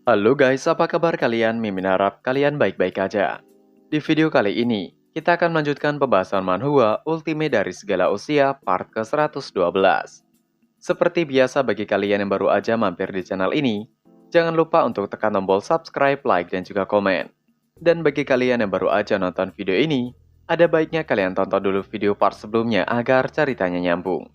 Halo guys, apa kabar kalian? Mimin harap kalian baik-baik aja. Di video kali ini, kita akan melanjutkan pembahasan manhwa Ultimate dari Segala Usia part ke-112. Seperti biasa bagi kalian yang baru aja mampir di channel ini, jangan lupa untuk tekan tombol subscribe, like, dan juga komen. Dan bagi kalian yang baru aja nonton video ini, ada baiknya kalian tonton dulu video part sebelumnya agar ceritanya nyambung.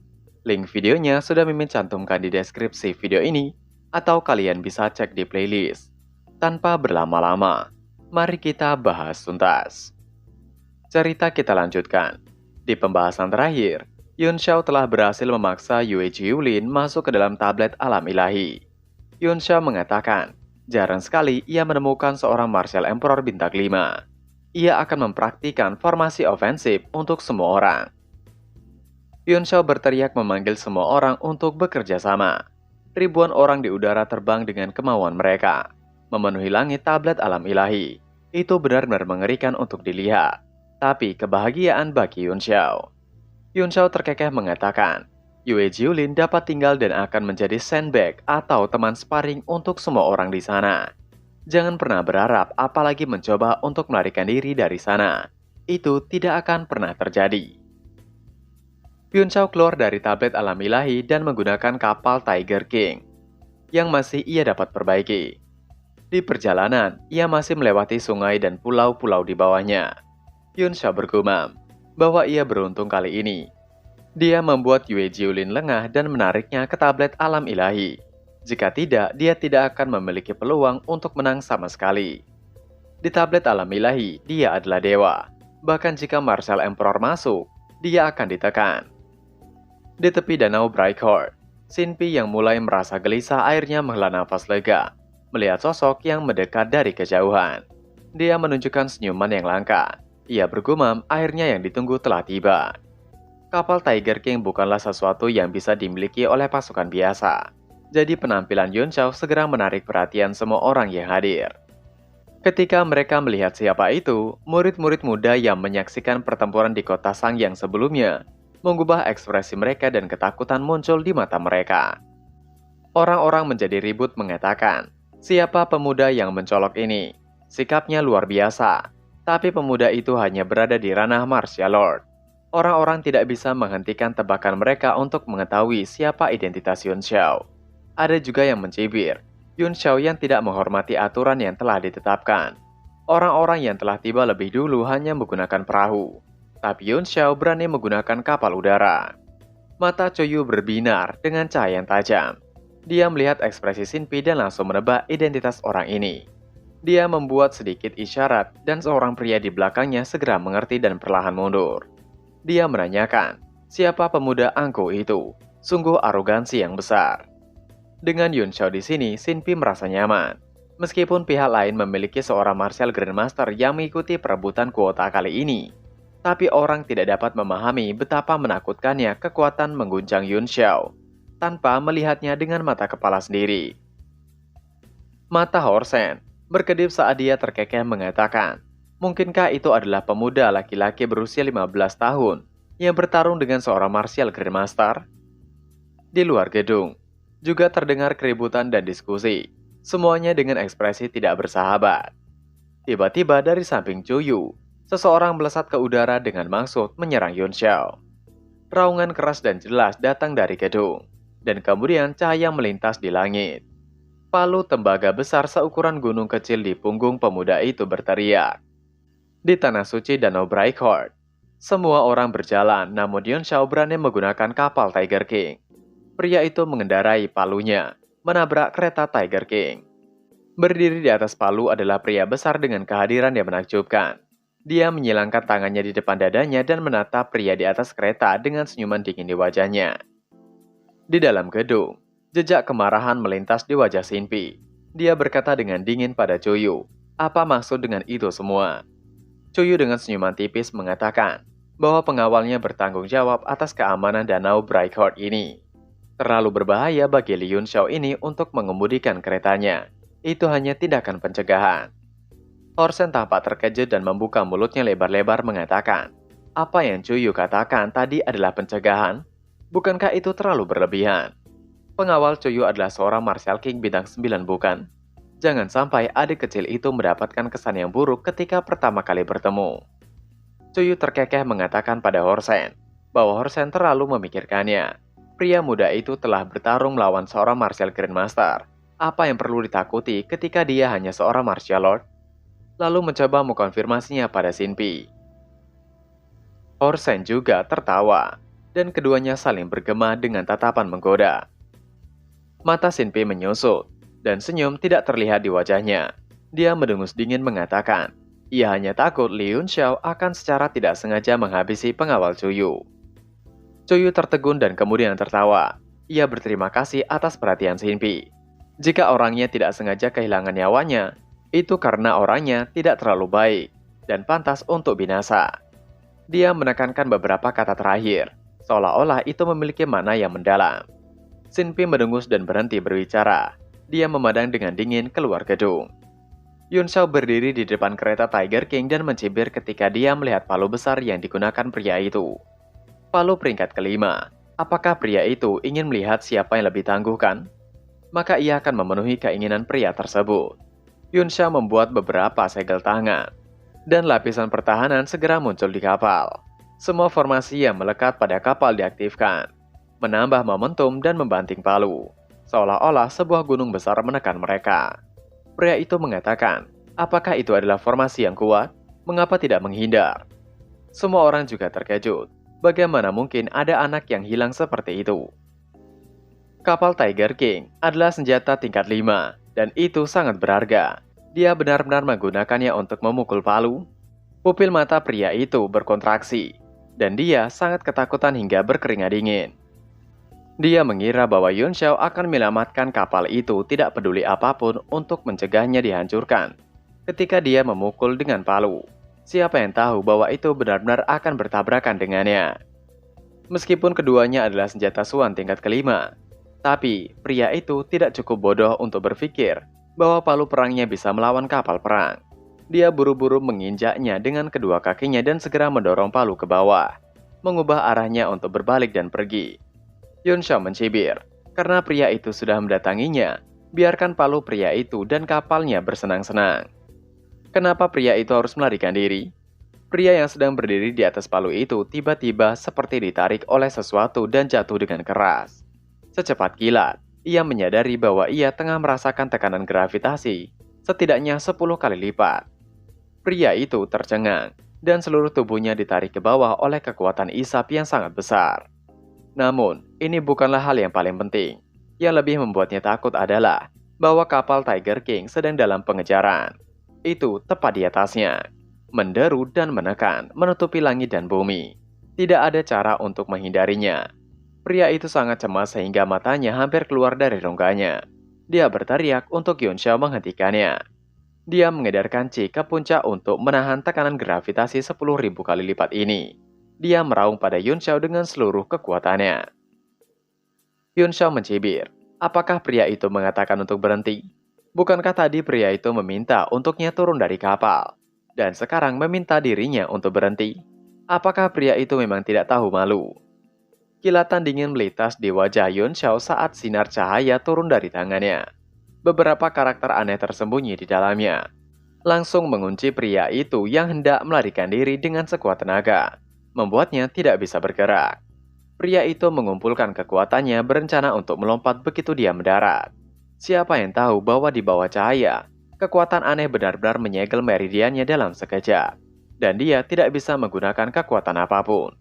Link videonya sudah Mimin cantumkan di deskripsi video ini, atau kalian bisa cek di playlist. Tanpa berlama-lama, mari kita bahas tuntas. Cerita kita lanjutkan. Di pembahasan terakhir, Yun Xiao telah berhasil memaksa Yue Jiulin masuk ke dalam tablet alam ilahi. Yun Xiao mengatakan, jarang sekali ia menemukan seorang martial emperor bintang 5. Ia akan mempraktikkan formasi ofensif untuk semua orang. Yun Xiao berteriak memanggil semua orang untuk bekerja sama. Ribuan orang di udara terbang dengan kemauan mereka, memenuhi langit tablet alam ilahi. Itu benar-benar mengerikan untuk dilihat, tapi kebahagiaan bagi Yun Xiao. Yun Xiao terkekeh mengatakan, Yue Jiulin dapat tinggal dan akan menjadi sandbag atau teman sparring untuk semua orang di sana. Jangan pernah berharap apalagi mencoba untuk melarikan diri dari sana. Itu tidak akan pernah terjadi. Yun Xiao keluar dari tablet alam ilahi dan menggunakan kapal Tiger King yang masih ia dapat perbaiki. Di perjalanan, ia masih melewati sungai dan pulau-pulau di bawahnya. Yun Xiao bergumam bahwa ia beruntung kali ini. Dia membuat Yue Jiulin lengah dan menariknya ke tablet alam ilahi. Jika tidak, dia tidak akan memiliki peluang untuk menang sama sekali. Di tablet alam ilahi, dia adalah dewa. Bahkan jika Martial Emperor masuk, dia akan ditekan. Di tepi danau Brightheart, Xin Pi yang mulai merasa gelisah akhirnya menghela nafas lega, melihat sosok yang mendekat dari kejauhan. Dia menunjukkan senyuman yang langka. Ia bergumam akhirnya yang ditunggu telah tiba. Kapal Tiger King bukanlah sesuatu yang bisa dimiliki oleh pasukan biasa. Jadi penampilan Yun Xiao segera menarik perhatian semua orang yang hadir. Ketika mereka melihat siapa itu, murid-murid muda yang menyaksikan pertempuran di kota Sang yang sebelumnya, mengubah ekspresi mereka dan ketakutan muncul di mata mereka. Orang-orang menjadi ribut mengatakan, siapa pemuda yang mencolok ini? Sikapnya luar biasa, tapi pemuda itu hanya berada di ranah Martial Lord. Orang-orang tidak bisa menghentikan tebakan mereka untuk mengetahui siapa identitas Yun Xiao. Ada juga yang mencibir, Yun Xiao yang tidak menghormati aturan yang telah ditetapkan. Orang-orang yang telah tiba lebih dulu hanya menggunakan perahu. Tapi Yun Xiao berani menggunakan kapal udara. Mata Choyu berbinar dengan cahaya yang tajam. Dia melihat ekspresi Xin Pi dan langsung menebak identitas orang ini. Dia membuat sedikit isyarat dan seorang pria di belakangnya segera mengerti dan perlahan mundur. Dia menanyakan, siapa pemuda angkuh itu? Sungguh arogansi yang besar. Dengan Yun Xiao di sini, Xin Pi merasa nyaman. Meskipun pihak lain memiliki seorang martial grandmaster yang mengikuti perebutan kuota kali ini, tapi orang tidak dapat memahami betapa menakutkannya kekuatan mengguncang Yun Xiao tanpa melihatnya dengan mata kepala sendiri. Mata Horsen berkedip saat dia terkekeh mengatakan, mungkinkah itu adalah pemuda laki-laki berusia 15 tahun yang bertarung dengan seorang martial grandmaster? Di luar gedung, juga terdengar keributan dan diskusi, semuanya dengan ekspresi tidak bersahabat. Tiba-tiba dari samping Choyu, seseorang melesat ke udara dengan maksud menyerang Yun Xiao. Raungan keras dan jelas datang dari gedung, dan kemudian cahaya melintas di langit. Palu tembaga besar seukuran gunung kecil di punggung pemuda itu berteriak. Di tanah suci Danau Brightheart, semua orang berjalan, namun Yun Xiao berani menggunakan kapal Tiger King. Pria itu mengendarai palunya, menabrak kereta Tiger King. Berdiri di atas palu adalah pria besar dengan kehadiran yang menakjubkan. Dia menyilangkan tangannya di depan dadanya dan menatap pria di atas kereta dengan senyuman dingin di wajahnya. Di dalam gedung, jejak kemarahan melintas di wajah Xin Pi. Dia berkata dengan dingin pada Choyu, apa maksud dengan itu semua? Choyu dengan senyuman tipis mengatakan bahwa pengawalnya bertanggung jawab atas keamanan danau Brightheart ini. Terlalu berbahaya bagi Li Yun Xiao ini untuk mengemudikan keretanya. Itu hanya tindakan pencegahan. Horsen tampak terkejut dan membuka mulutnya lebar-lebar mengatakan, apa yang Choyu katakan tadi adalah pencegahan? Bukankah itu terlalu berlebihan? Pengawal Choyu adalah seorang Martial King bintang 9 bukan? Jangan sampai adik kecil itu mendapatkan kesan yang buruk ketika pertama kali bertemu. Cuyu terkekeh mengatakan pada Horsen bahwa Horsen terlalu memikirkannya. Pria muda itu telah bertarung melawan seorang martial grandmaster. Apa yang perlu ditakuti ketika dia hanya seorang martial lord? Lalu mencoba mengkonfirmasinya pada Shinpi. Horsen juga tertawa, dan keduanya saling bergema dengan tatapan menggoda. Mata Shinpi menyusut, dan senyum tidak terlihat di wajahnya. Dia mendengus dingin mengatakan, ia hanya takut Li Yunxiao akan secara tidak sengaja menghabisi pengawal Cuyu. Cuyu tertegun dan kemudian tertawa. Ia berterima kasih atas perhatian Shinpi. Jika orangnya tidak sengaja kehilangan nyawanya, itu karena orangnya tidak terlalu baik dan pantas untuk binasa. Dia menekankan beberapa kata terakhir, seolah-olah itu memiliki makna yang mendalam. Shinpi mendengus dan berhenti berbicara. Dia memandang dengan dingin keluar gedung. Yunxiao berdiri di depan kereta Tiger King dan mencibir ketika dia melihat palu besar yang digunakan pria itu. Palu peringkat kelima. Apakah pria itu ingin melihat siapa yang lebih tangguh kan? Maka ia akan memenuhi keinginan pria tersebut. Yunxiao membuat beberapa segel tangan, dan lapisan pertahanan segera muncul di kapal. Semua formasi yang melekat pada kapal diaktifkan, menambah momentum dan membanting palu, seolah-olah sebuah gunung besar menekan mereka. Pria itu mengatakan, apakah itu adalah formasi yang kuat? Mengapa tidak menghindar? Semua orang juga terkejut. Bagaimana mungkin ada anak yang hilang seperti itu? Kapal Tiger King adalah senjata tingkat 5, dan itu sangat berharga. Dia benar-benar menggunakannya untuk memukul palu. Pupil mata pria itu berkontraksi, dan dia sangat ketakutan hingga berkeringat dingin. Dia mengira bahwa Yunxiao akan menyelamatkan kapal itu tidak peduli apapun untuk mencegahnya dihancurkan. Ketika dia memukul dengan palu, siapa yang tahu bahwa itu benar-benar akan bertabrakan dengannya. Meskipun keduanya adalah senjata Suan tingkat kelima, tapi pria itu tidak cukup bodoh untuk berpikir bahwa palu perangnya bisa melawan kapal perang. Dia buru-buru menginjaknya dengan kedua kakinya dan segera mendorong palu ke bawah, mengubah arahnya untuk berbalik dan pergi. Yunxiao mencibir, karena pria itu sudah mendatanginya, biarkan palu pria itu dan kapalnya bersenang-senang. Kenapa pria itu harus melarikan diri? Pria yang sedang berdiri di atas palu itu tiba-tiba seperti ditarik oleh sesuatu dan jatuh dengan keras. Secepat kilat, ia menyadari bahwa ia tengah merasakan tekanan gravitasi setidaknya 10 kali lipat. Pria itu tercengang, dan seluruh tubuhnya ditarik ke bawah oleh kekuatan isap yang sangat besar. Namun, ini bukanlah hal yang paling penting. Yang lebih membuatnya takut adalah bahwa kapal Tiger King sedang dalam pengejaran. Itu tepat di atasnya, menderu dan menekan, menutupi langit dan bumi. Tidak ada cara untuk menghindarinya. Pria itu sangat cemas sehingga matanya hampir keluar dari rongganya. Dia berteriak untuk Yunxiao menghentikannya. Dia mengedarkan Qi ke puncak untuk menahan tekanan gravitasi 10.000 kali lipat ini. Dia meraung pada Yunxiao dengan seluruh kekuatannya. Yunxiao mencibir. Apakah pria itu mengatakan untuk berhenti? Bukankah tadi pria itu meminta untuknya turun dari kapal, dan sekarang meminta dirinya untuk berhenti? Apakah pria itu memang tidak tahu malu? Kilatan dingin melintas di wajah Yunxiao saat sinar cahaya turun dari tangannya. Beberapa karakter aneh tersembunyi di dalamnya. Langsung mengunci pria itu yang hendak melarikan diri dengan sekuat tenaga, membuatnya tidak bisa bergerak. Pria itu mengumpulkan kekuatannya berencana untuk melompat begitu dia mendarat. Siapa yang tahu bahwa di bawah cahaya, kekuatan aneh benar-benar menyegel meridiannya dalam sekejap, dan dia tidak bisa menggunakan kekuatan apapun.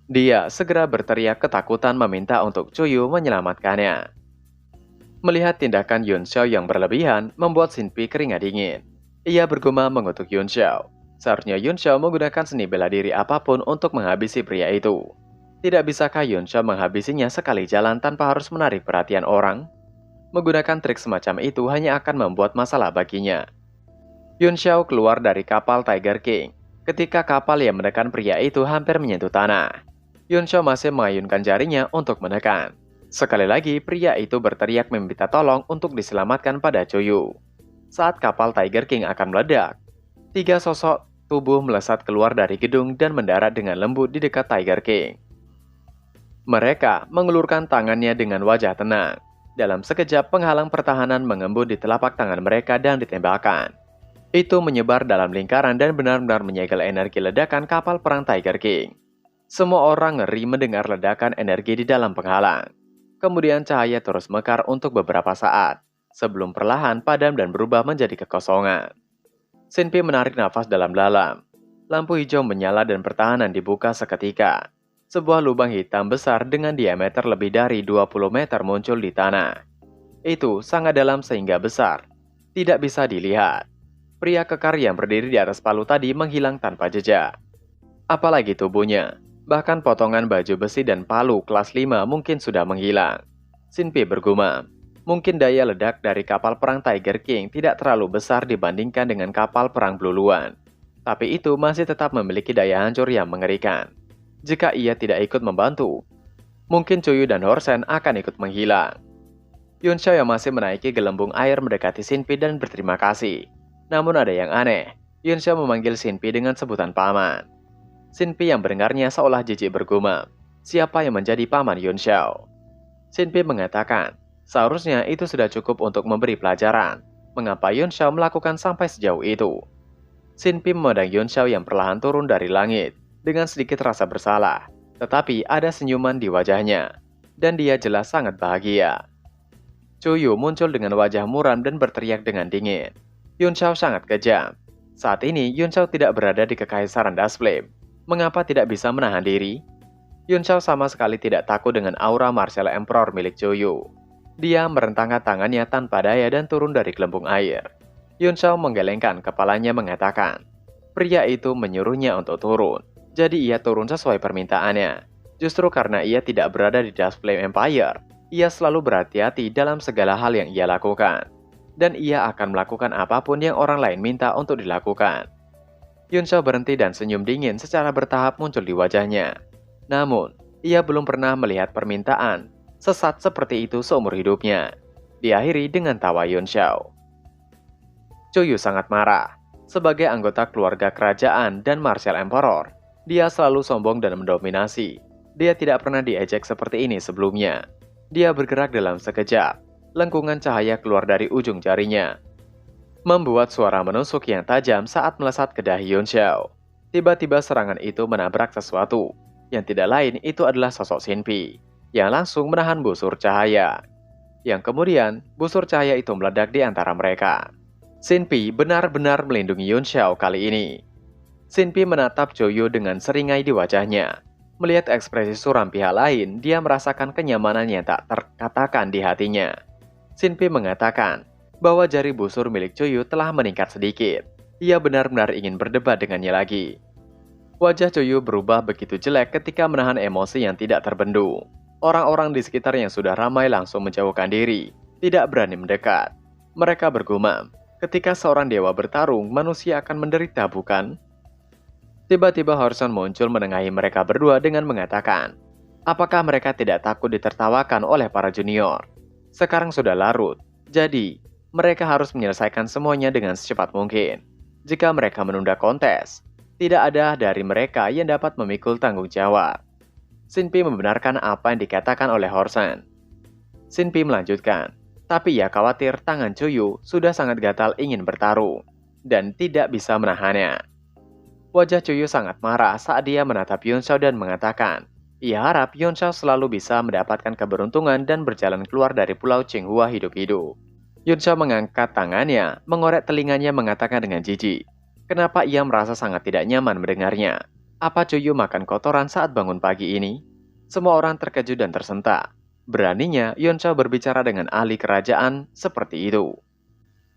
Dia segera berteriak ketakutan meminta untuk Cuyu menyelamatkannya. Melihat tindakan Yunxiao yang berlebihan membuat Shinpi keringat dingin. Ia bergumam mengutuk Yunxiao. Seharusnya Yunxiao menggunakan seni bela diri apapun untuk menghabisi pria itu. Tidak bisakah Yunxiao menghabisinya sekali jalan tanpa harus menarik perhatian orang? Menggunakan trik semacam itu hanya akan membuat masalah baginya. Yunxiao keluar dari kapal Tiger King ketika kapal yang menekan pria itu hampir menyentuh tanah. Yunxiao masih mengayunkan jarinya untuk menekan. Sekali lagi, pria itu berteriak meminta tolong untuk diselamatkan pada Cuyu. Saat kapal Tiger King akan meledak, 3 sosok tubuh melesat keluar dari gedung dan mendarat dengan lembut di dekat Tiger King. Mereka mengulurkan tangannya dengan wajah tenang. Dalam sekejap, penghalang pertahanan mengembun di telapak tangan mereka dan ditembakkan. Itu menyebar dalam lingkaran dan benar-benar menyegel energi ledakan kapal perang Tiger King. Semua orang ngeri mendengar ledakan energi di dalam penghalang. Kemudian cahaya terus mekar untuk beberapa saat, sebelum perlahan padam dan berubah menjadi kekosongan. Shinpi menarik nafas dalam-dalam. Lampu hijau menyala dan pertahanan dibuka seketika. Sebuah lubang hitam besar dengan diameter lebih dari 20 meter muncul di tanah. Itu sangat dalam sehingga besar, tidak bisa dilihat. Pria kekar yang berdiri di atas palu tadi menghilang tanpa jejak. Apalagi tubuhnya, bahkan potongan baju besi dan palu kelas 5 mungkin sudah menghilang. Shinpi bergumam, mungkin daya ledak dari kapal perang Tiger King tidak terlalu besar dibandingkan dengan kapal perang Blue Luan. Tapi itu masih tetap memiliki daya hancur yang mengerikan. Jika ia tidak ikut membantu, mungkin Chuyu dan Horsen akan ikut menghilang. Yun Xiao yang masih menaiki gelembung air mendekati Shinpi dan berterima kasih. Namun ada yang aneh, Yun Xiao memanggil Shinpi dengan sebutan paman. Shinpi yang mendengarnya seolah jijik bergumam, siapa yang menjadi paman Yun Xiao? Shinpi mengatakan, seharusnya itu sudah cukup untuk memberi pelajaran. Mengapa Yun Xiao melakukan sampai sejauh itu? Shinpi memandang Yun Xiao yang perlahan turun dari langit, dengan sedikit rasa bersalah, tetapi ada senyuman di wajahnya, dan dia jelas sangat bahagia. Chuyu muncul dengan wajah muram dan berteriak dengan dingin. Yun Xiao sangat kejam. Saat ini Yun Xiao tidak berada di kekaisaran Dust Flame. Mengapa tidak bisa menahan diri? Yun Xiao sama sekali tidak takut dengan aura Martial Emperor milik Chuyu. Dia merentangkan tangannya tanpa daya dan turun dari gelembung air. Yun Xiao menggelengkan kepalanya mengatakan, pria itu menyuruhnya untuk turun. Jadi ia turun sesuai permintaannya. Justru karena ia tidak berada di Dust Flame Empire, ia selalu berhati-hati dalam segala hal yang ia lakukan. Dan ia akan melakukan apapun yang orang lain minta untuk dilakukan. Yun Xiao berhenti dan senyum dingin secara bertahap muncul di wajahnya. Namun, ia belum pernah melihat permintaan sesat seperti itu seumur hidupnya. Diakhiri dengan tawa Yun Xiao. Chuyu sangat marah. Sebagai anggota keluarga kerajaan dan Martial Emperor, dia selalu sombong dan mendominasi. Dia tidak pernah diejek seperti ini sebelumnya. Dia bergerak dalam sekejap. Lengkungan cahaya keluar dari ujung jarinya, membuat suara menusuk yang tajam saat melesat ke dahi Yun Xiao. Tiba-tiba serangan itu menabrak sesuatu. Yang tidak lain itu adalah sosok Shinpi, yang langsung menahan busur cahaya. Yang kemudian, busur cahaya itu meledak di antara mereka. Shinpi benar-benar melindungi Yun Xiao kali ini. Shinpi menatap Chuyu dengan seringai di wajahnya. Melihat ekspresi suram pihak lain, dia merasakan kenyamanan yang tak terkatakan di hatinya. Shinpi mengatakan bahwa jari busur milik Chuyu telah meningkat sedikit. Ia benar-benar ingin berdebat dengannya lagi. Wajah Chuyu berubah begitu jelek ketika menahan emosi yang tidak terbendung. Orang-orang di sekitar yang sudah ramai langsung menjauhkan diri, tidak berani mendekat. Mereka bergumam, ketika seorang dewa bertarung, manusia akan menderita bukan? Tiba-tiba Horsen muncul menengahi mereka berdua dengan mengatakan, apakah mereka tidak takut ditertawakan oleh para junior? Sekarang sudah larut, jadi mereka harus menyelesaikan semuanya dengan secepat mungkin. Jika mereka menunda kontes, tidak ada dari mereka yang dapat memikul tanggung jawab. Shinpi membenarkan apa yang dikatakan oleh Horsen. Shinpi melanjutkan, tapi ia khawatir tangan Chuyu sudah sangat gatal ingin bertarung, dan tidak bisa menahannya. Wajah Chuyu sangat marah saat dia menatap Yun Xiao dan mengatakan, ia harap Yun Xiao selalu bisa mendapatkan keberuntungan dan berjalan keluar dari Pulau Qinghua hidup-hidup. Yun Xiao mengangkat tangannya, mengorek telinganya mengatakan dengan jijik. Kenapa ia merasa sangat tidak nyaman mendengarnya? Apa Chuyu makan kotoran saat bangun pagi ini? Semua orang terkejut dan tersentak. Beraninya Yun Xiao berbicara dengan ahli kerajaan seperti itu.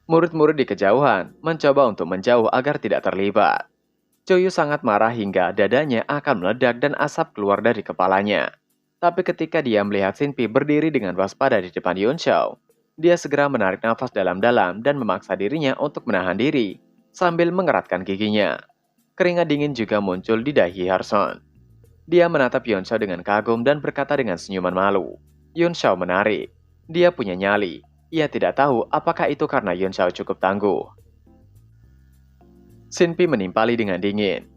Murid-murid di kejauhan mencoba untuk menjauh agar tidak terlibat. Chuyu sangat marah hingga dadanya akan meledak dan asap keluar dari kepalanya. Tapi ketika dia melihat Shinpi berdiri dengan waspada di depan Yun Xiao, dia segera menarik nafas dalam-dalam dan memaksa dirinya untuk menahan diri sambil mengeratkan giginya. Keringat dingin juga muncul di dahi Horsen. Dia menatap Yun Xiao dengan kagum dan berkata dengan senyuman malu. Yun Xiao menarik. Dia punya nyali. Ia tidak tahu apakah itu karena Yun Xiao cukup tangguh. Shinpi menimpali dengan dingin.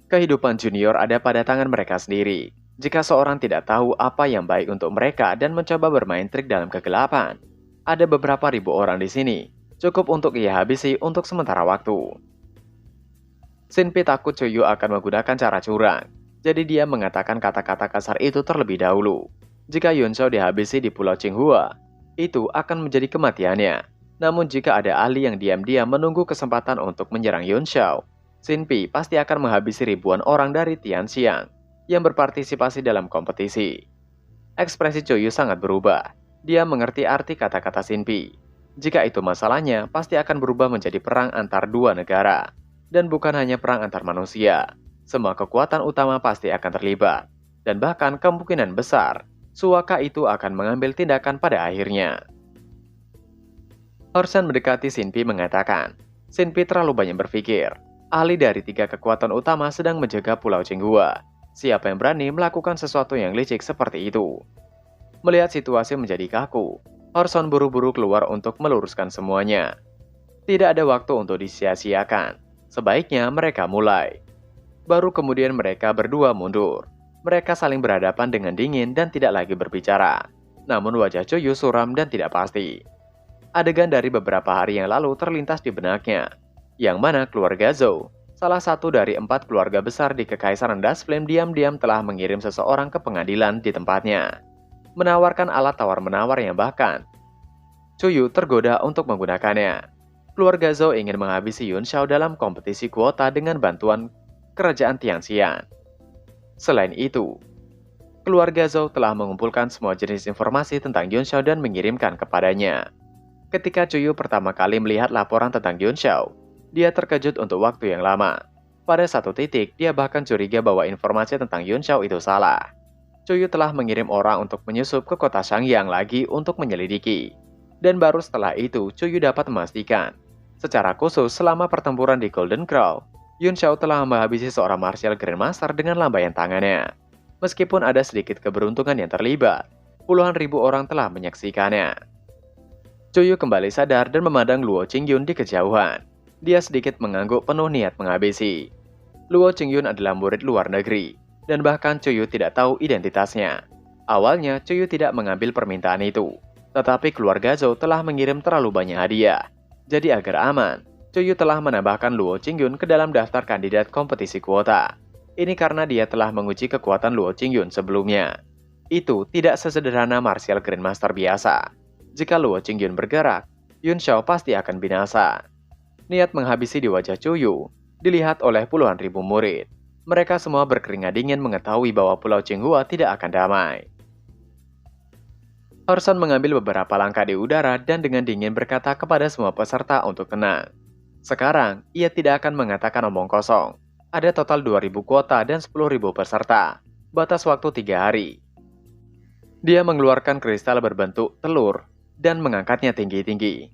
Kehidupan junior ada pada tangan mereka sendiri. Jika seorang tidak tahu apa yang baik untuk mereka dan mencoba bermain trik dalam kegelapan, ada beberapa ribu orang di sini, cukup untuk ia habisi untuk sementara waktu. Shinpi takut Choyu akan menggunakan cara curang, jadi dia mengatakan kata-kata kasar itu terlebih dahulu. Jika Yunshao dihabisi di Pulau Qinghua, itu akan menjadi kematiannya. Namun jika ada ahli yang diam-diam menunggu kesempatan untuk menyerang Yunshao, Shinpi pasti akan menghabisi ribuan orang dari Tianxiang yang berpartisipasi dalam kompetisi. Ekspresi Choyu sangat berubah. Dia mengerti arti kata-kata Shinpi. Jika itu masalahnya, pasti akan berubah menjadi perang antar dua negara. Dan bukan hanya perang antar manusia. Semua kekuatan utama pasti akan terlibat. Dan bahkan kemungkinan besar, Suaka itu akan mengambil tindakan pada akhirnya. Horsen mendekati Shinpi mengatakan, Shinpi terlalu banyak berpikir. Ahli dari 3 kekuatan utama sedang menjaga Pulau Qinghua. Siapa yang berani melakukan sesuatu yang licik seperti itu? Melihat situasi menjadi kaku, Horson buru-buru keluar untuk meluruskan semuanya. Tidak ada waktu untuk disia-siakan. Sebaiknya mereka mulai. Baru kemudian mereka berdua mundur. Mereka saling berhadapan dengan dingin dan tidak lagi berbicara. Namun wajah Choyu suram dan tidak pasti. Adegan dari beberapa hari yang lalu terlintas di benaknya. Yang mana keluarga Zhou, salah satu dari 4 keluarga besar di Kekaisaran Dust Flame, diam-diam telah mengirim seseorang ke pengadilan di tempatnya. Menawarkan alat tawar-menawar yang bahkan Choyu tergoda untuk menggunakannya. Keluarga Zhou ingin menghabisi Yunshao dalam kompetisi kuota dengan bantuan kerajaan Tianxian. Selain itu, keluarga Zhou telah mengumpulkan semua jenis informasi tentang Yunshao dan mengirimkan kepadanya. Ketika Choyu pertama kali melihat laporan tentang Yunshao, dia terkejut untuk waktu yang lama. Pada satu titik, dia bahkan curiga bahwa informasi tentang Yunshao itu salah. Choyu telah mengirim orang untuk menyusup ke kota Shangyang lagi untuk menyelidiki. Dan baru setelah itu, Choyu dapat memastikan, secara khusus selama pertempuran di Golden Crow, Yunshao telah menghabisi seorang martial grandmaster dengan lambaian tangannya. Meskipun ada sedikit keberuntungan yang terlibat, puluhan ribu orang telah menyaksikannya. Choyu kembali sadar dan memandang Luo Qingyun di kejauhan. Dia sedikit mengangguk penuh niat menghabisi. Luo Qingyun adalah murid luar negeri, dan bahkan Choyu tidak tahu identitasnya. Awalnya, Choyu tidak mengambil permintaan itu. Tetapi keluarga Zhou telah mengirim terlalu banyak hadiah. Jadi agar aman, Choyu telah menambahkan Luo Qingyun ke dalam daftar kandidat kompetisi kuota. Ini karena dia telah menguji kekuatan Luo Qingyun sebelumnya. Itu tidak sesederhana martial grandmaster biasa. Jika Luo Qingyun bergerak, Yunshao pasti akan binasa. Niat menghabisi di wajah Choyu dilihat oleh puluhan ribu murid. Mereka semua berkeringat dingin mengetahui bahwa Pulau Qinghua tidak akan damai. Horson mengambil beberapa langkah di udara dan dengan dingin berkata kepada semua peserta untuk tenang. Sekarang, ia tidak akan mengatakan omong kosong. Ada total 2.000 kuota dan 10.000 peserta. Batas waktu 3 hari. Dia mengeluarkan kristal berbentuk telur dan mengangkatnya tinggi-tinggi.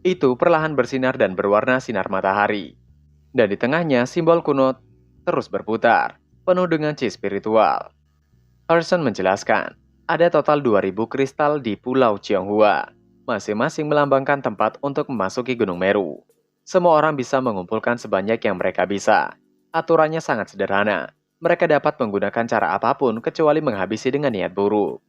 Itu perlahan bersinar dan berwarna sinar matahari. Dan di tengahnya simbol kuno terus berputar, penuh dengan chi spiritual. Horson menjelaskan, ada total 2.000 kristal di Pulau Qinghua. Masing-masing melambangkan tempat untuk memasuki Gunung Meru. Semua orang bisa mengumpulkan sebanyak yang mereka bisa. Aturannya sangat sederhana. Mereka dapat menggunakan cara apapun kecuali menghabisi dengan niat buruk.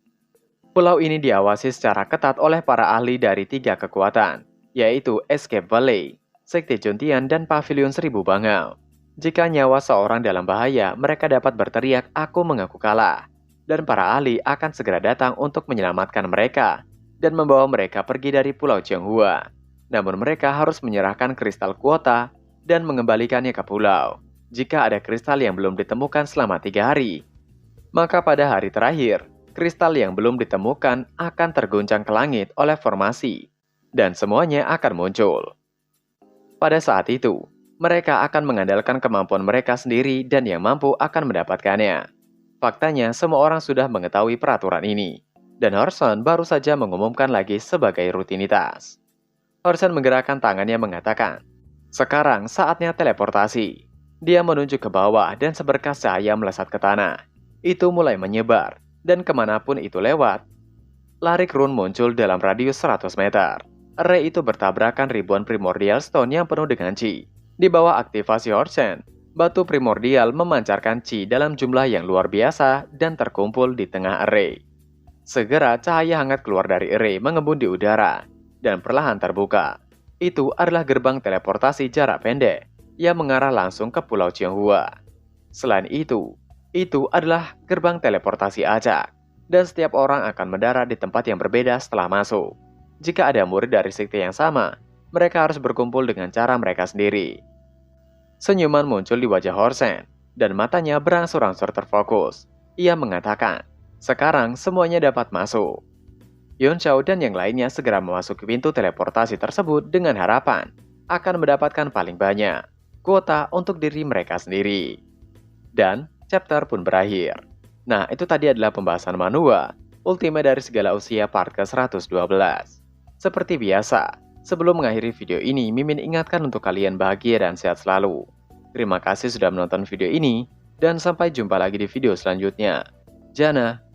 Pulau ini diawasi secara ketat oleh para ahli dari 3 kekuatan, yaitu Escape Valley, Sekte Juntian, dan Pavilion Seribu Bangau. Jika nyawa seorang dalam bahaya, mereka dapat berteriak, "Aku mengaku kalah." Dan para ahli akan segera datang untuk menyelamatkan mereka dan membawa mereka pergi dari Pulau Qinghua. Namun mereka harus menyerahkan kristal kuota dan mengembalikannya ke pulau. Jika ada kristal yang belum ditemukan selama 3 hari, maka pada hari terakhir, kristal yang belum ditemukan akan terguncang ke langit oleh formasi dan semuanya akan muncul. Pada saat itu, mereka akan mengandalkan kemampuan mereka sendiri dan yang mampu akan mendapatkannya. Faktanya, semua orang sudah mengetahui peraturan ini, dan Horson baru saja mengumumkan lagi sebagai rutinitas. Horson menggerakkan tangannya mengatakan, sekarang saatnya teleportasi. Dia menunjuk ke bawah dan seberkas cahaya melesat ke tanah. Itu mulai menyebar, dan kemanapun itu lewat, Larik Rune muncul dalam radius 100 meter. Array itu bertabrakan ribuan primordial stone yang penuh dengan chi. Di bawah aktivasi Horsen, Batu primordial memancarkan Qi dalam jumlah yang luar biasa dan terkumpul di tengah array. Segera cahaya hangat keluar dari array mengembun di udara dan perlahan terbuka. Itu adalah gerbang teleportasi jarak pendek yang mengarah langsung ke Pulau Tionghoa. Selain itu adalah gerbang teleportasi acak, dan setiap orang akan mendarat di tempat yang berbeda setelah masuk. Jika ada murid dari sekte yang sama, mereka harus berkumpul dengan cara mereka sendiri. Senyuman muncul di wajah Horsen, dan matanya berangsur-angsur terfokus. Ia mengatakan, sekarang semuanya dapat masuk. Yunshao dan yang lainnya segera memasuki pintu teleportasi tersebut dengan harapan akan mendapatkan paling banyak kuota untuk diri mereka sendiri. Dan chapter pun berakhir. Nah, itu tadi adalah pembahasan Manhwa Ultime dari Segala Usia part ke-112. Seperti biasa, sebelum mengakhiri video ini, Mimin ingatkan untuk kalian bahagia dan sehat selalu. Terima kasih sudah menonton video ini, dan sampai jumpa lagi di video selanjutnya. Jana.